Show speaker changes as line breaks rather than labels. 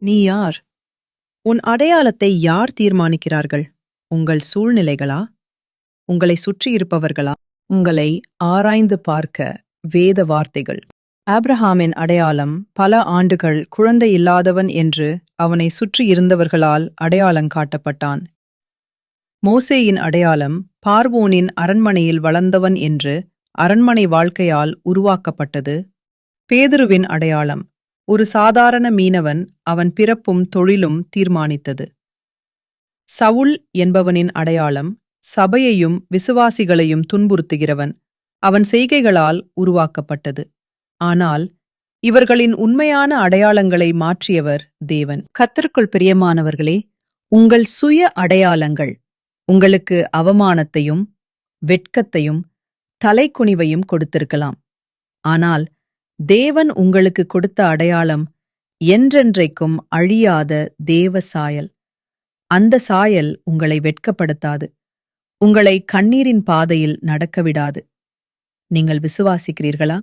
நீ யார்? உன் அடையாளத்தை யார் தீர்மானிக்கிறார்கள்? உங்கள் சூழ்நிலைகளா? உங்களை சுற்றியிருப்பவர்களா? உங்களை ஆராய்ந்து பார்க்க வேத வார்த்தைகள். ஆபிரகாமின் அடையாளம் பல ஆண்டுகள் குழந்தை இல்லாதவன் என்று அவனை சுற்றியிருந்தவர்களால் அடையாளம் காட்டப்பட்டான். மோசேயின் அடையாளம் பார்வோனின் அரண்மனையில் வளர்ந்தவன் என்று அரண்மனை வாழ்க்கையால் உருவாக்கப்பட்டது. பேதுருவின் அடையாளம் ஒரு சாதாரண மீனவன், அவன் பிறப்பும் தொழிலும் தீர்மானித்தது. சவுல் என்பவனின் அடையாளம் சபையையும் விசுவாசிகளையும் துன்புறுத்துகிறவன், அவன் செய்கைகளால் உருவாக்கப்பட்டது. ஆனால் இவர்களின் உண்மையான அடையாளங்களை மாற்றியவர் தேவன். கர்த்தருக்குள் பிரியமானவர்களே, உங்கள் சுய அடையாளங்கள் உங்களுக்கு அவமானத்தையும் வெட்கத்தையும் தலைக்குனிவையும் கொடுத்திருக்கலாம். ஆனால் தேவன் உங்களுக்கு கொடுத்த அடையாளம் என்றென்றைக்கும் அழியாத தேவ சாயல். அந்த சாயல் உங்களை வெட்கப்படுத்தாது, உங்களை கண்ணீரின் பாதையில் நடக்க விடாது. நீங்கள் விசுவாசிக்கிறீர்களா?